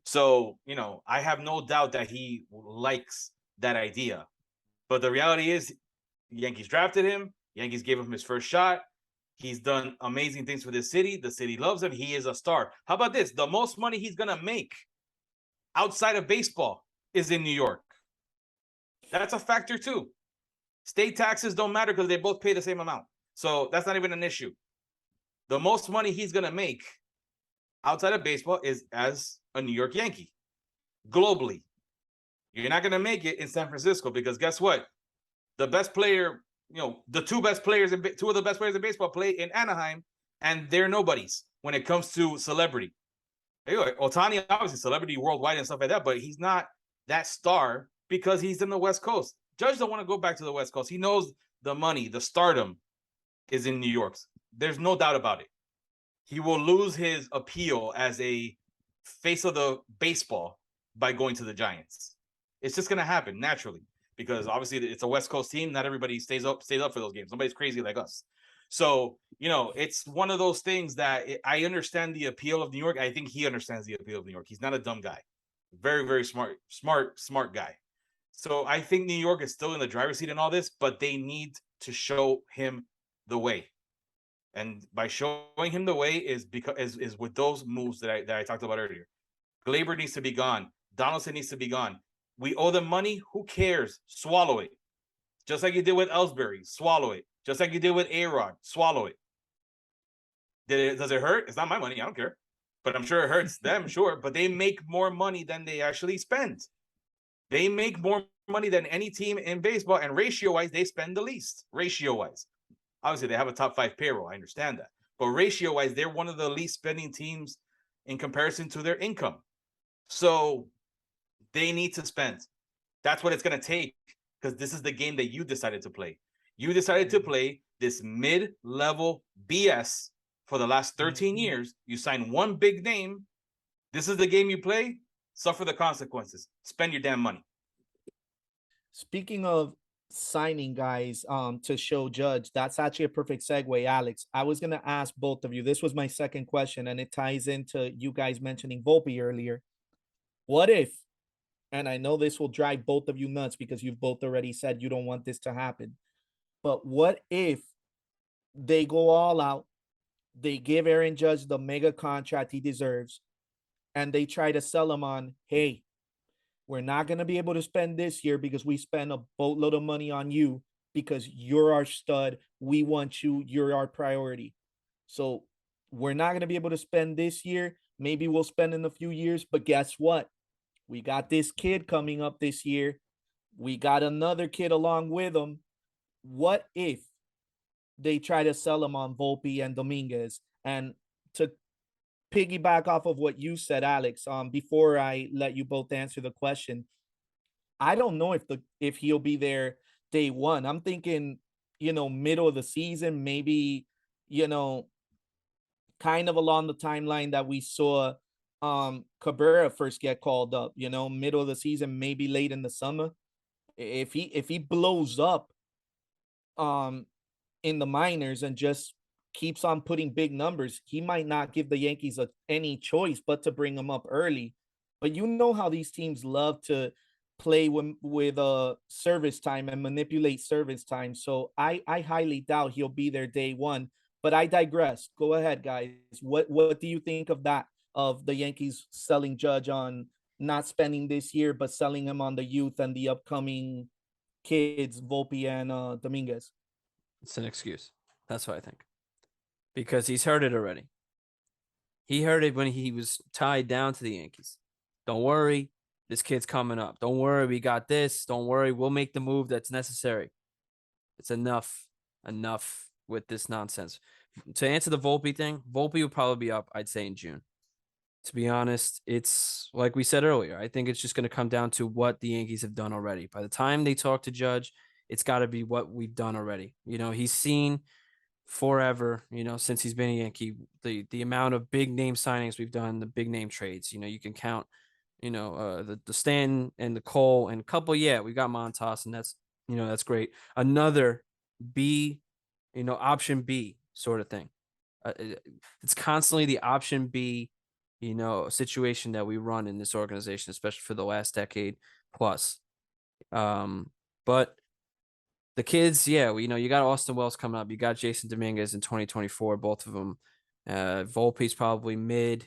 So, I have no doubt that he likes that idea. But the reality is, Yankees drafted him. Yankees gave him his first shot. He's done amazing things for this city. The city loves him. He is a star. How about this? The most money he's going to make outside of baseball is in New York. That's a factor too. State taxes don't matter because they both pay the same amount. So that's not even an issue. The most money he's going to make outside of baseball is as a New York Yankee. Globally. You're not going to make it in San Francisco because guess what? The best player, the two of the best players in baseball play in Anaheim, and they're nobodies when it comes to celebrity. Anyway, Ohtani, obviously celebrity worldwide and stuff like that, but he's not that star because he's in the West Coast. Judge don't want to go back to the West Coast. He knows the money, the stardom is in New York. There's no doubt about it. He will lose his appeal as a face of the baseball by going to the Giants. It's just going to happen naturally because obviously it's a West Coast team. Not everybody stays up for those games. Nobody's crazy like us. So, it's one of those things that I understand the appeal of New York. I think he understands the appeal of New York. He's not a dumb guy. Very, very smart guy. So I think New York is still in the driver's seat in all this, but they need to show him the way. And by showing him the way is with those moves that I talked about earlier. Glaber needs to be gone. Donaldson needs to be gone. We owe them money. Who cares? Swallow it. Just like you did with Ellsbury. Swallow it. Just like you did with A-Rod. Swallow it. Does it hurt? It's not my money. I don't care. But I'm sure it hurts them, sure. But they make more money than they actually spend. They make more money than any team in baseball. And ratio-wise, they spend the least. Ratio-wise. Obviously, they have a top 5 payroll. I understand that. But ratio-wise, they're one of the least spending teams in comparison to their income. So they need to spend. That's what it's going to take because this is the game that you decided to play. You decided to play this mid-level BS for the last 13 years. You signed one big name. This is the game you play. Suffer the consequences. Spend your damn money. Speaking of signing guys to show Judge, that's actually a perfect segue, Alex. I was gonna ask both of you. This was my second question, and it ties into you guys mentioning Volpe earlier. What if, and I know this will drive both of you nuts because you've both already said you don't want this to happen, but what if they go all out, they give Aaron Judge the mega contract he deserves, and they try to sell him on, hey, we're not going to be able to spend this year because we spend a boatload of money on you because you're our stud. We want you. You're our priority. So we're not going to be able to spend this year. Maybe we'll spend in a few years. But guess what? We got this kid coming up this year. We got another kid along with him. What if they try to sell him on Volpe and Dominguez? And to piggyback off of what you said, Alex, before I let you both answer the question, I don't know if he'll be there day one. I'm thinking, middle of the season, maybe, kind of along the timeline that we saw Cabrera first get called up, middle of the season, maybe late in the summer. If he blows up in the minors and just keeps on putting big numbers, he might not give the Yankees any choice but to bring him up early. But you know how these teams love to play with service time and manipulate service time. So I highly doubt he'll be there day one. But I digress. Go ahead, guys. What do you think of that? Of the Yankees selling Judge on not spending this year, but selling him on the youth and the upcoming kids, Volpe and Dominguez? It's an excuse. That's what I think. Because he's heard it already. He heard it when he was tied down to the Yankees. Don't worry, this kid's coming up. Don't worry, we got this. Don't worry, we'll make the move that's necessary. It's enough with this nonsense. To answer the Volpe thing, Volpe will probably be up, I'd say, in June. To be honest, it's like we said earlier. I think it's just going to come down to what the Yankees have done already. By the time they talk to Judge, it's got to be what we've done already. He's seen forever, since he's been a Yankee, the amount of big name signings we've done, the big name trades. You can count, the Stanton and the Cole and a couple. Yeah, we got Montas, and that's great. Another B, option B sort of thing. It's constantly the option B, situation that we run in this organization, especially for the last decade plus. But the kids, yeah, you got Austin Wells coming up. You got Jason Dominguez in 2024, both of them. Volpe's probably mid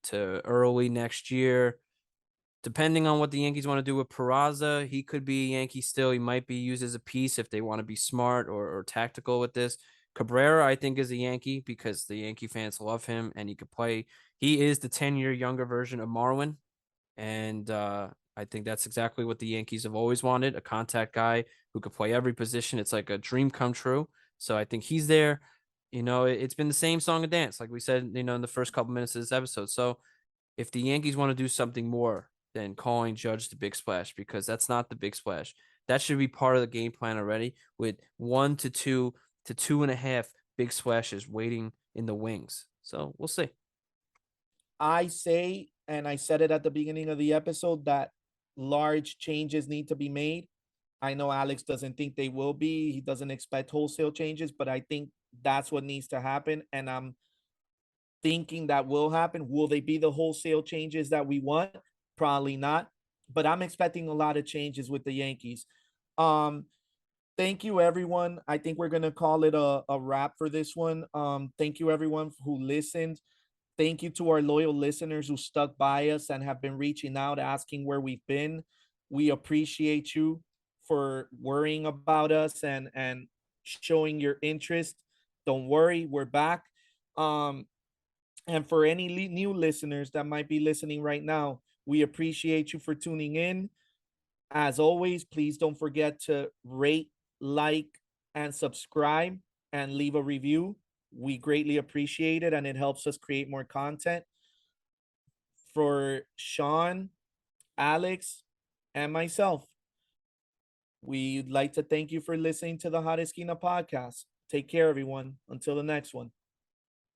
to early next year. Depending on what the Yankees want to do with Peraza, he could be a Yankee still. He might be used as a piece if they want to be smart or tactical with this. Cabrera, I think, is a Yankee because the Yankee fans love him and he could play. He is the 10-year younger version of Marwin. And I think that's exactly what the Yankees have always wanted, a contact guy who could play every position. It's like a dream come true. So I think he's there. It's been the same song and dance, like we said, in the first couple minutes of this episode. So if the Yankees want to do something more than calling Judge the big splash, because that's not the big splash, that should be part of the game plan already with 1 to 2 to 2.5 big splashes waiting in the wings. So we'll see. I say, and I said it at the beginning of the episode, that large changes need to be made. I know Alex doesn't think they will be. He doesn't expect wholesale changes, but I think that's what needs to happen. And I'm thinking that will happen. Will they be the wholesale changes that we want? Probably not. But I'm expecting a lot of changes with the Yankees. Thank you, everyone. I think we're gonna call it a wrap for this one. Thank you, everyone who listened. Thank you to our loyal listeners who stuck by us and have been reaching out, asking where we've been. We appreciate you for worrying about us and showing your interest. Don't worry, we're back. And for any new listeners that might be listening right now, we appreciate you for tuning in. As always, please don't forget to rate, like, and subscribe and leave a review. We greatly appreciate it, and it helps us create more content. For Sean, Alex, and myself, We'd like to thank you for listening to the Hot Esquina podcast. Take care, everyone. Until the next one.